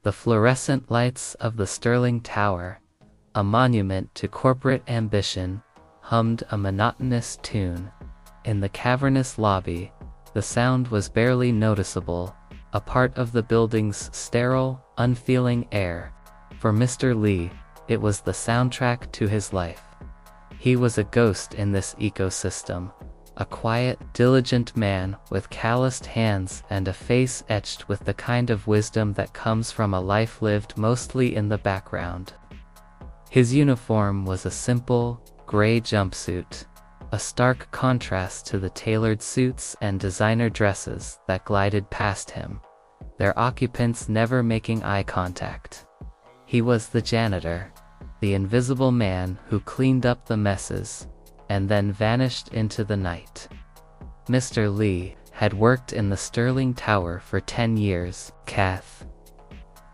The fluorescent lights of the Sterling Tower, a monument to corporate ambition, hummed a monotonous tune. In the cavernous lobby, the sound was barely noticeable, a part of the building's sterile, unfeeling air. For Mr. Lee, it was the soundtrack to his life. He was a ghost in this ecosystem, a quiet, diligent man with calloused hands and a face etched with the kind of wisdom that comes from a life lived mostly in the background. His uniform was a simple, gray jumpsuit, a stark contrast to the tailored suits and designer dresses that glided past him, their occupants never making eye contact. He was the janitor, the invisible man who cleaned up the messes, and then vanished into the night. Mr. Lee had worked in the Sterling Tower for 10 years, Kath.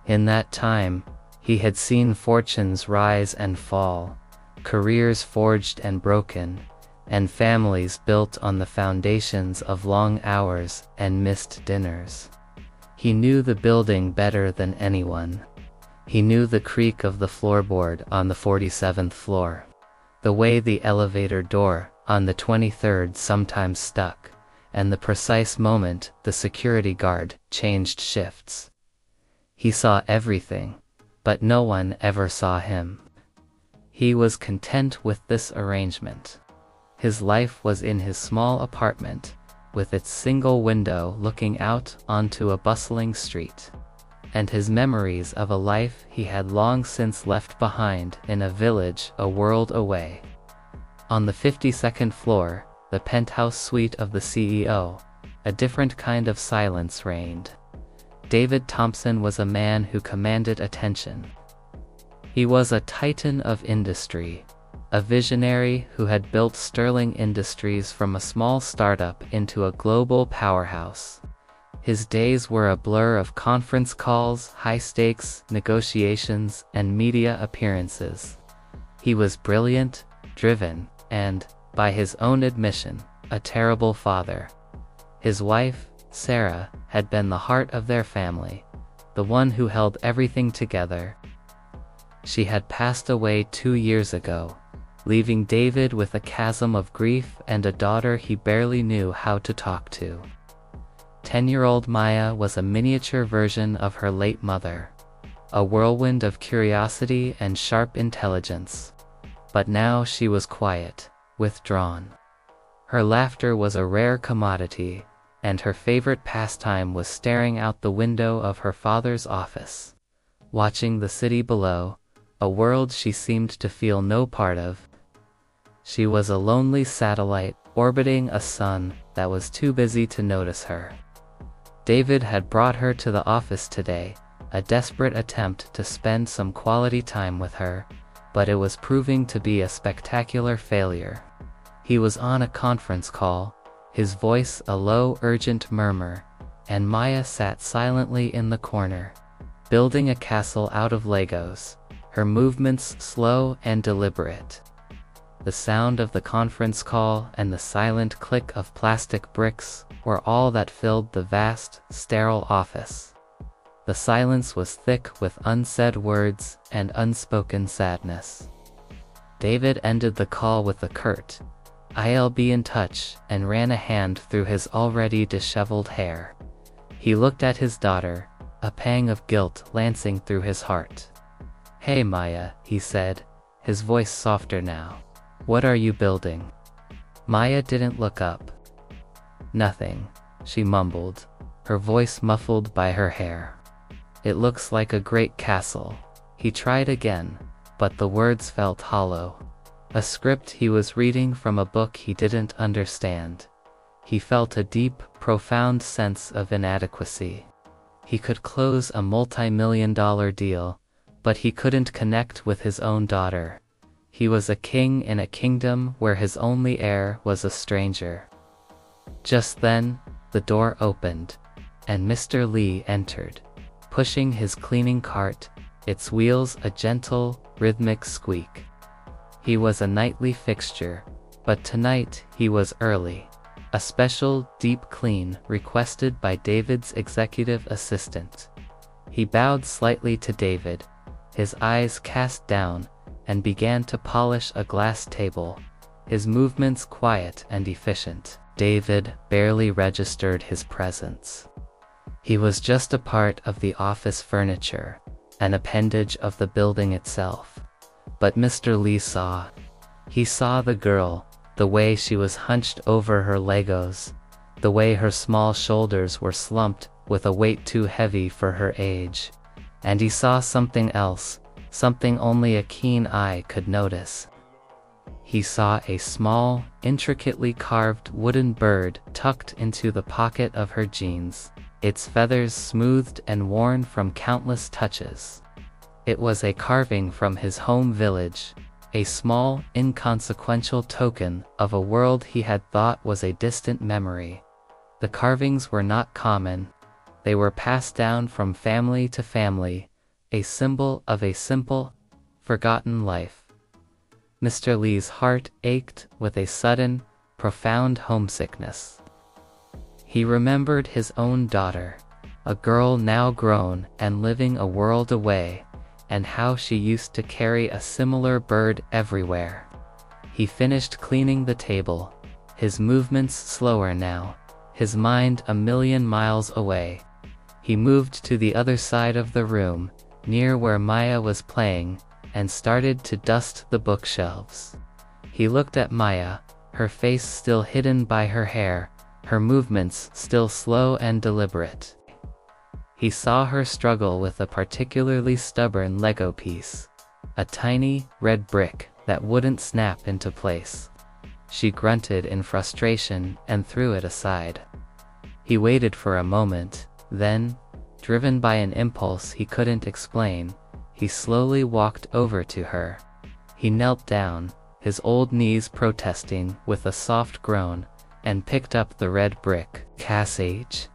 In that time, he had seen fortunes rise and fall, careers forged and broken, and families built on the foundations of long hours and missed dinners. He knew the building better than anyone. He knew the creak of the floorboard on the 47th floor, the way the elevator door on the 23rd sometimes stuck, and the precise moment the security guard changed shifts. He saw everything, but no one ever saw him. He was content with this arrangement. His life was in his small apartment, with its single window looking out onto a bustling street, and his memories of a life he had long since left behind in a village a world away. On the 52nd floor, the penthouse suite of the CEO, a different kind of silence reigned. David Thompson was a man who commanded attention. He was a titan of industry, a visionary who had built Sterling Industries from a small startup into a global powerhouse. His days were a blur of conference calls, high-stakes negotiations, and media appearances. He was brilliant, driven, and, by his own admission, a terrible father. His wife, Sarah, had been the heart of their family, the one who held everything together. She had passed away 2 years ago, leaving David with a chasm of grief and a daughter he barely knew how to talk to. 10-year-old Maya was a miniature version of her late mother, a whirlwind of curiosity and sharp intelligence. But now she was quiet, withdrawn. Her laughter was a rare commodity, and her favorite pastime was staring out the window of her father's office, watching the city below, a world she seemed to feel no part of. She was a lonely satellite orbiting a sun that was too busy to notice her. David had brought her to the office today, a desperate attempt to spend some quality time with her, but it was proving to be a spectacular failure. He was on a conference call, his voice a low, urgent murmur, and Maya sat silently in the corner, building a castle out of Legos, her movements slow and deliberate. The sound of the conference call and the silent click of plastic bricks were all that filled the vast, sterile office. The silence was thick with unsaid words and unspoken sadness. David ended the call with a curt, "I'll be in touch," and ran a hand through his already disheveled hair. He looked at his daughter, a pang of guilt lancing through his heart. "Hey Maya," he said, his voice softer now. "What are you building?" Maya didn't look up. "Nothing," she mumbled, her voice muffled by her hair. "It looks like a great castle." He tried again, but the words felt hollow. A script he was reading from a book he didn't understand. He felt a deep, profound sense of inadequacy. He could close a multi-million-dollar deal, but he couldn't connect with his own daughter. He was a king in a kingdom where his only heir was a stranger. Just then, the door opened, and Mr. Lee entered, pushing his cleaning cart, its wheels a gentle, rhythmic squeak. He was a nightly fixture, but tonight he was early, a special, deep clean requested by David's executive assistant. He bowed slightly to David, his eyes cast down, and began to polish a glass table, his movements quiet and efficient. David barely registered his presence. He was just a part of the office furniture, an appendage of the building itself. But Mr. Lee saw. He saw the girl, the way she was hunched over her Legos, the way her small shoulders were slumped with a weight too heavy for her age. And he saw something else, something only a keen eye could notice. He saw a small, intricately carved wooden bird tucked into the pocket of her jeans, its feathers smoothed and worn from countless touches. It was a carving from his home village, a small, inconsequential token of a world he had thought was a distant memory. The carvings were not common. They were passed down from family to family, a symbol of a simple, forgotten life. Mr. Lee's heart ached with a sudden, profound homesickness. He remembered his own daughter, a girl now grown and living a world away, and how she used to carry a similar bird everywhere. He finished cleaning the table, his movements slower now, his mind a million miles away. He moved to the other side of the room, near where Maya was playing, and started to dust the bookshelves. He looked at Maya, her face still hidden by her hair, her movements still slow and deliberate. He saw her struggle with a particularly stubborn Lego piece, a tiny, red brick that wouldn't snap into place. She grunted in frustration and threw it aside. He waited for a moment, then, driven by an impulse he couldn't explain, he slowly walked over to her. He knelt down, his old knees protesting with a soft groan, and picked up the red brick. Cassage.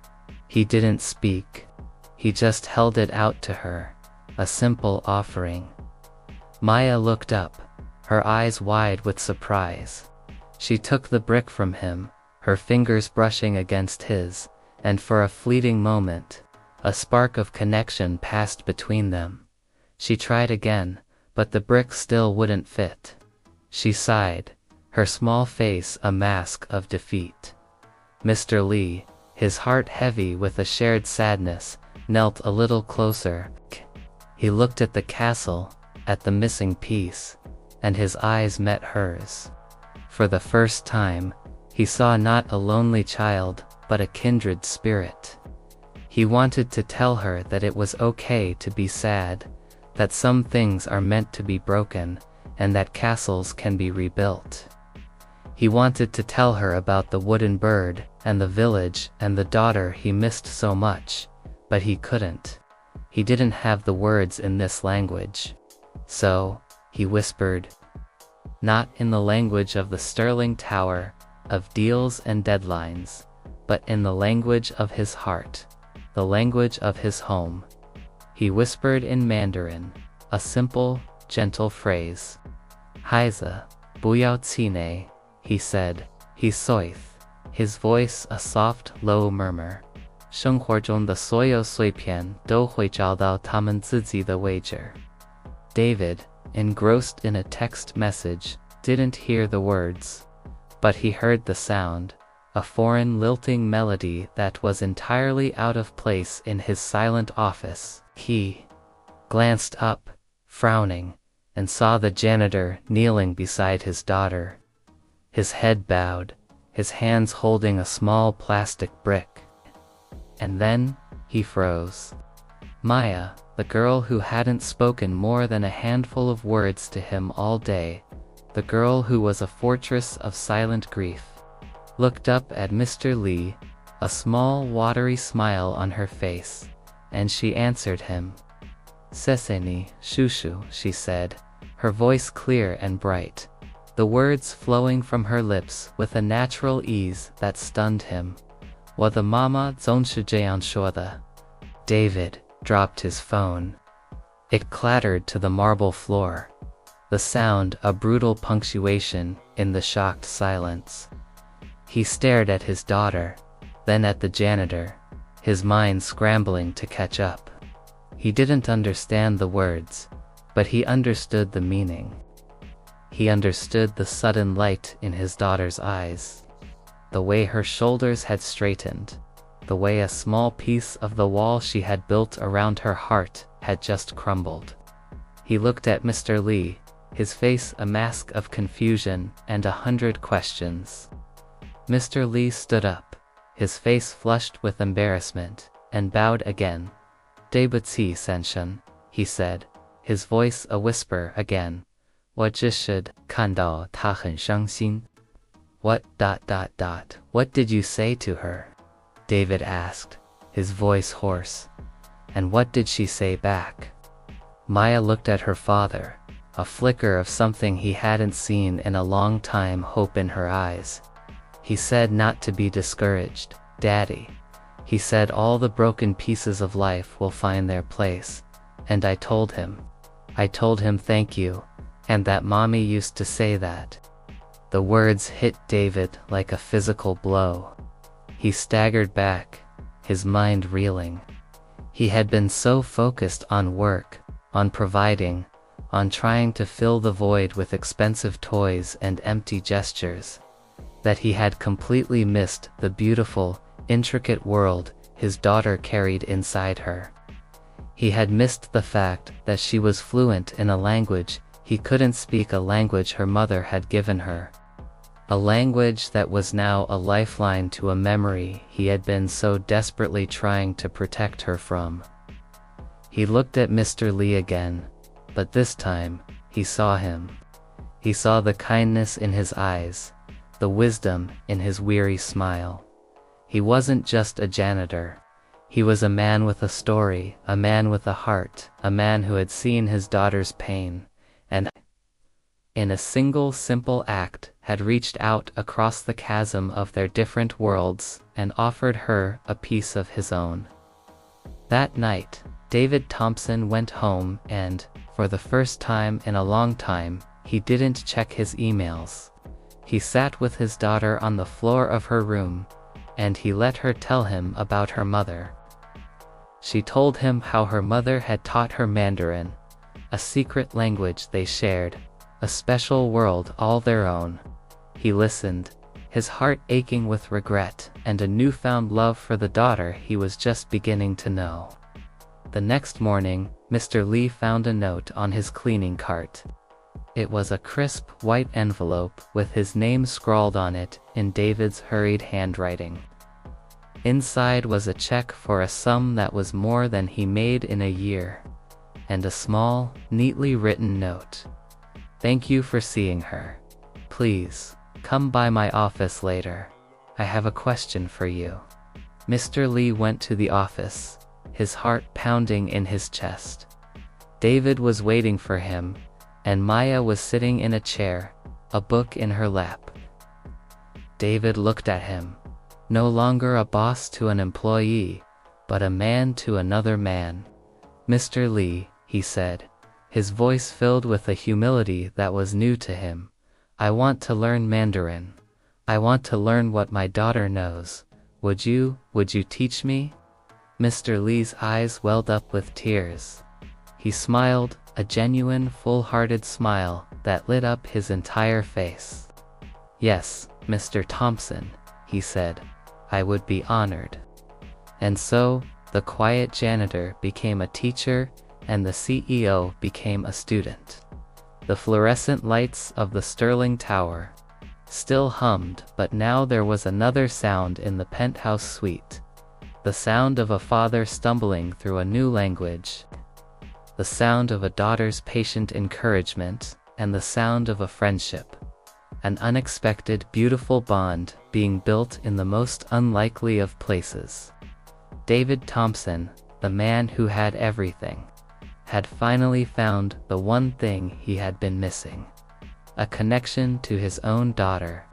He didn't speak. He just held it out to her, a simple offering. Maya looked up, her eyes wide with surprise. She took the brick from him, her fingers brushing against his, and for a fleeting moment, a spark of connection passed between them. She tried again, but the brick still wouldn't fit. She sighed, her small face a mask of defeat. Mr. Lee, his heart heavy with a shared sadness, knelt a little closer. He looked at the castle, at the missing piece, and his eyes met hers. For the first time, he saw not a lonely child, but a kindred spirit. He wanted to tell her that it was okay to be sad, that some things are meant to be broken, and that castles can be rebuilt. He wanted to tell her about the wooden bird, and the village, and the daughter he missed so much, but he couldn't. He didn't have the words in this language. So, he whispered, not in the language of the Sterling Tower, of deals and deadlines, but in the language of his heart, the language of his home. He whispered in Mandarin, a simple, gentle phrase. Heize, 不要气馁, he said, he soithed, his voice a soft, low murmur. 生活中的所有碎片都会找到他们自己的位置. David, engrossed in a text message, didn't hear the words. But he heard the sound, a foreign lilting melody that was entirely out of place in his silent office. He glanced up, frowning, and saw the janitor kneeling beside his daughter. His head bowed, his hands holding a small plastic brick. And then, he froze. Maya, the girl who hadn't spoken more than a handful of words to him all day, the girl who was a fortress of silent grief, looked up at Mr. Lee, a small watery smile on her face, and she answered him. Seseni, shushu, she said, her voice clear and bright, the words flowing from her lips with a natural ease that stunned him. 我的妈妈总是这样说的. David dropped his phone. It clattered to the marble floor, the sound a brutal punctuation in the shocked silence. He stared at his daughter, then at the janitor, his mind scrambling to catch up. He didn't understand the words, but he understood the meaning. He understood the sudden light in his daughter's eyes, the way her shoulders had straightened, the way a small piece of the wall she had built around her heart had just crumbled. He looked at Mr. Li, his face a mask of confusion and 100 questions. Mr. Li stood up, his face flushed with embarrassment, and bowed again. 对不起先生, he said, his voice a whisper again. 我只是看到她很伤心. What. What did you say to her? David asked, his voice hoarse. And what did she say back? Maya looked at her father, a flicker of something he hadn't seen in a long time, hope in her eyes. He said not to be discouraged, Daddy. He said all the broken pieces of life will find their place. And I told him thank you, and that Mommy used to say that. The words hit David like a physical blow. He staggered back, his mind reeling. He had been so focused on work, on providing, on trying to fill the void with expensive toys and empty gestures, that he had completely missed the beautiful, intricate world his daughter carried inside her. He had missed the fact that she was fluent in a language he couldn't speak, a language her mother had given her. A language that was now a lifeline to a memory he had been so desperately trying to protect her from. He looked at Mr. Li again, but this time, he saw him. He saw the kindness in his eyes, the wisdom in his weary smile. He wasn't just a janitor. He was a man with a story, a man with a heart, a man who had seen his daughter's pain, and in a single simple act had reached out across the chasm of their different worlds and offered her a piece of his own. That night, David Thompson went home and, for the first time in a long time, he didn't check his emails. He sat with his daughter on the floor of her room, and he let her tell him about her mother. She told him how her mother had taught her Mandarin, a secret language they shared, a special world all their own. He listened, his heart aching with regret and a newfound love for the daughter he was just beginning to know. The next morning, Mr. Li found a note on his cleaning cart. It was a crisp white envelope with his name scrawled on it in David's hurried handwriting. Inside was a check for a sum that was more than he made in a year, and a small, neatly written note. Thank you for seeing her. Please, come by my office later. I have a question for you. Mr. Li went to the office, his heart pounding in his chest. David was waiting for him, and Maya was sitting in a chair, a book in her lap. David looked at him. No longer a boss to an employee, but a man to another man. Mr. Li, he said, his voice filled with a humility that was new to him. I want to learn Mandarin. I want to learn what my daughter knows. Would you teach me? Mr. Li's eyes welled up with tears. He smiled, a genuine, full-hearted smile that lit up his entire face. Yes, Mr. Thompson, he said. I would be honored. And so, the quiet janitor became a teacher, and the CEO became a student. The fluorescent lights of the Sterling Tower still hummed, but now there was another sound in the penthouse suite. The sound of a father stumbling through a new language. The sound of a daughter's patient encouragement, and the sound of a friendship. An unexpected, beautiful bond being built in the most unlikely of places. David Thompson, the man who had everything, had finally found the one thing he had been missing. A connection to his own daughter.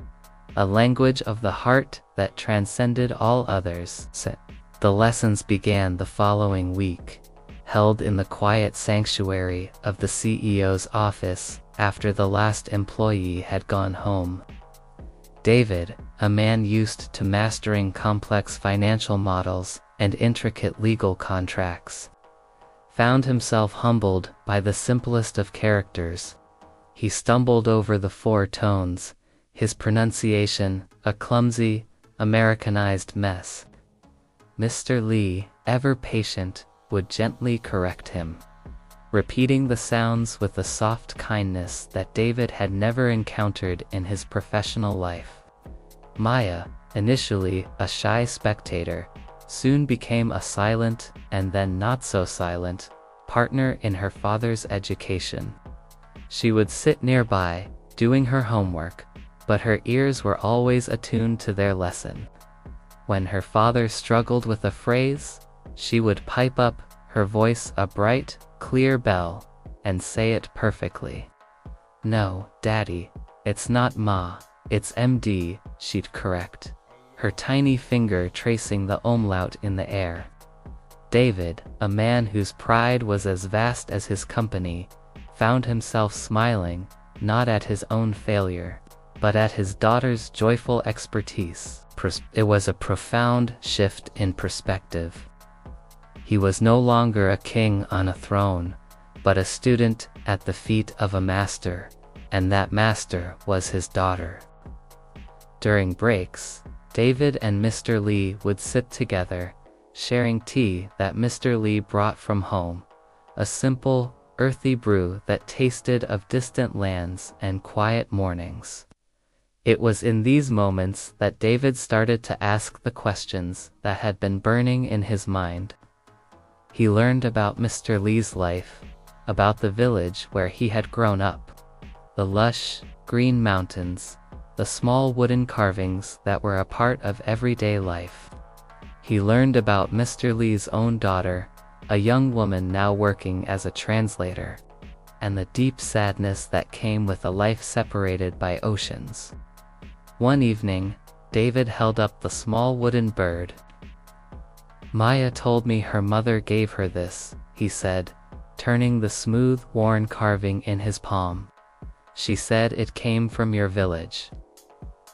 A language of the heart that transcended all others. The lessons began the following week, held in the quiet sanctuary of the CEO's office after the last employee had gone home. David, a man used to mastering complex financial models and intricate legal contracts, found himself humbled by the simplest of characters. He stumbled over the 4 tones, his pronunciation a clumsy, Americanized mess. Mr. Lee, ever patient, would gently correct him, repeating the sounds with a soft kindness that David had never encountered in his professional life. Maya, initially a shy spectator, soon became a silent, and then not so silent, partner in her father's education. She would sit nearby, doing her homework, but her ears were always attuned to their lesson. When her father struggled with a phrase, she would pipe up, her voice a bright, clear bell, and say it perfectly. "No, Daddy, it's not Ma, it's MD," she'd correct, her tiny finger tracing the umlaut in the air. David, a man whose pride was as vast as his company, found himself smiling, not at his own failure, but at his daughter's joyful expertise. It was a profound shift in perspective. He was no longer a king on a throne, but a student at the feet of a master, and that master was his daughter. During breaks, David and Mr. Lee would sit together, sharing tea that Mr. Lee brought from home, a simple, earthy brew that tasted of distant lands and quiet mornings. It was in these moments that David started to ask the questions that had been burning in his mind. He learned about Mr. Lee's life, about the village where he had grown up, the lush, green mountains, the small wooden carvings that were a part of everyday life. He learned about Mr. Lee's own daughter, a young woman now working as a translator, and the deep sadness that came with a life separated by oceans. One evening, David held up the small wooden bird. "Maya told me her mother gave her this," he said, turning the smooth, worn carving in his palm. "She said it came from your village."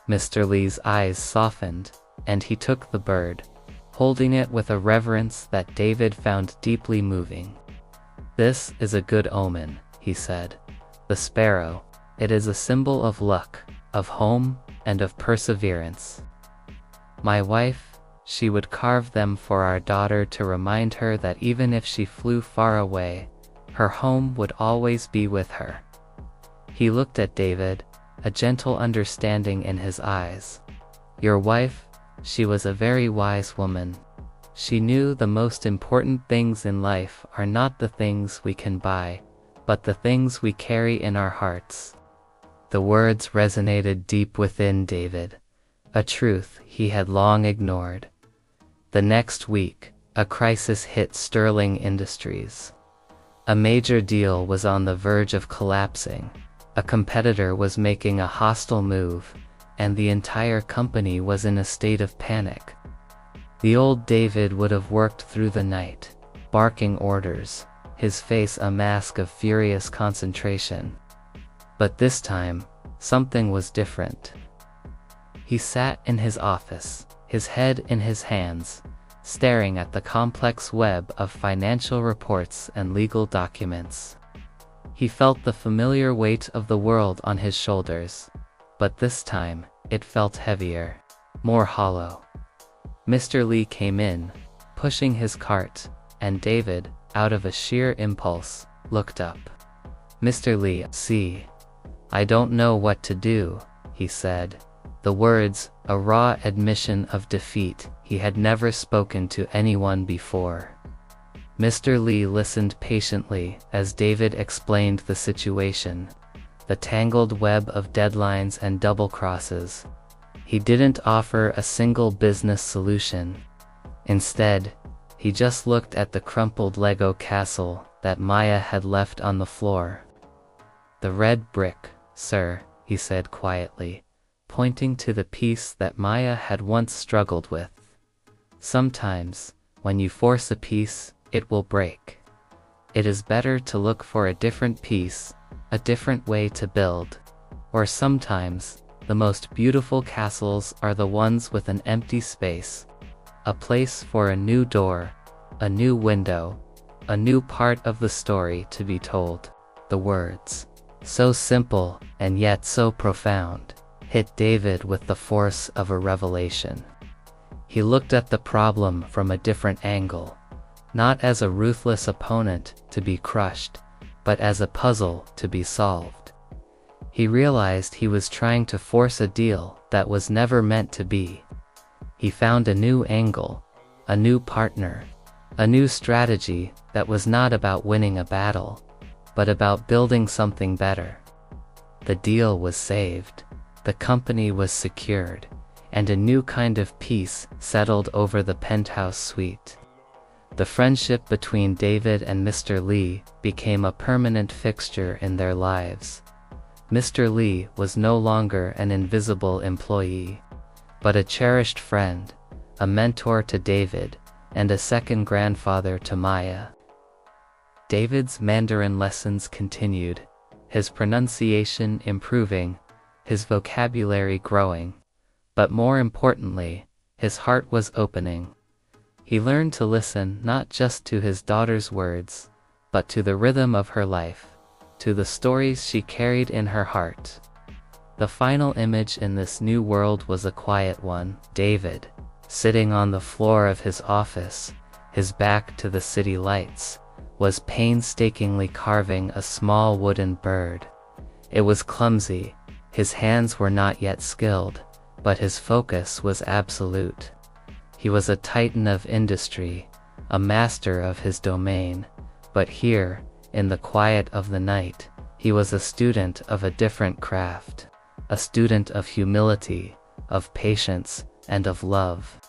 Mr. Lee's eyes softened, and he took the bird, holding it with a reverence that David found deeply moving. "This is a good omen," he said. "The sparrow, it is a symbol of luck, of home, and of perseverance. My wife, she would carve them for our daughter to remind her that even if she flew far away, her home would always be with her." He looked at David, a gentle understanding in his eyes. "Your wife, she was a very wise woman. She knew the most important things in life are not the things we can buy, but the things we carry in our hearts." The words resonated deep within David, a truth he had long ignored. The next week, a crisis hit Sterling Industries. A major deal was on the verge of collapsing, a competitor was making a hostile move, and the entire company was in a state of panic. The old David would have worked through the night, barking orders, his face a mask of furious concentration. But this time, something was different. He sat in his office, his head in his hands, staring at the complex web of financial reports and legal documents. He felt the familiar weight of the world on his shoulders, but this time, it felt heavier, more hollow. Mr. Lee came in, pushing his cart, and David, out of a sheer impulse, looked up. "Mr. Lee, see. I don't know what to do," he said. The words, a raw admission of defeat he had never spoken to anyone before. Mr. Lee listened patiently as David explained the situation, the tangled web of deadlines and double crosses. He didn't offer a single business solution. Instead, he just looked at the crumpled Lego castle that Maya had left on the floor. "The red brick, sir," he said quietly, pointing to the piece that Maya had once struggled with. "Sometimes, when you force a piece, it will break. It is better to look for a different piece, a different way to build. Or sometimes, the most beautiful castles are the ones with an empty space, a place for a new door, a new window, a new part of the story to be told. The words, so simple and yet so profound, hit David with the force of a revelation. He looked at the problem from a different angle, not as a ruthless opponent to be crushed, but as a puzzle to be solved. He realized he was trying to force a deal that was never meant to be. He found a new angle, a new partner, a new strategy that was not about winning a battle, but about building something better. The deal was saved, the company was secured, and a new kind of peace settled over the penthouse suite. The friendship between David and Mr. Lee became a permanent fixture in their lives. Mr. Lee was no longer an invisible employee, but a cherished friend, a mentor to David, and a second grandfather to Maya. David's Mandarin lessons continued, his pronunciation improving, his vocabulary growing, but more importantly, his heart was opening. He learned to listen not just to his daughter's words, but to the rhythm of her life, to the stories she carried in her heart. The final image in this new world was a quiet one. David, sitting on the floor of his office, his back to the city lights, was painstakingly carving a small wooden bird. It was clumsy, his hands were not yet skilled, but his focus was absolute. He was a titan of industry, a master of his domain, but here, in the quiet of the night, he was a student of a different craft, a student of humility, of patience, and of love.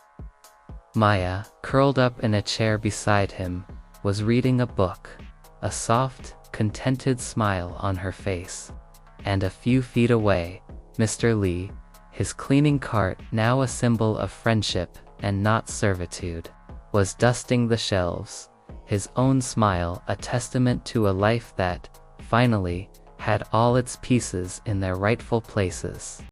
Maya, curled up in a chair beside him, was reading a book, a soft, contented smile on her face. And a few feet away, Mr. Lee, his cleaning cart now a symbol of friendship and not servitude, was dusting the shelves, his own smile a testament to a life that, finally, had all its pieces in their rightful places.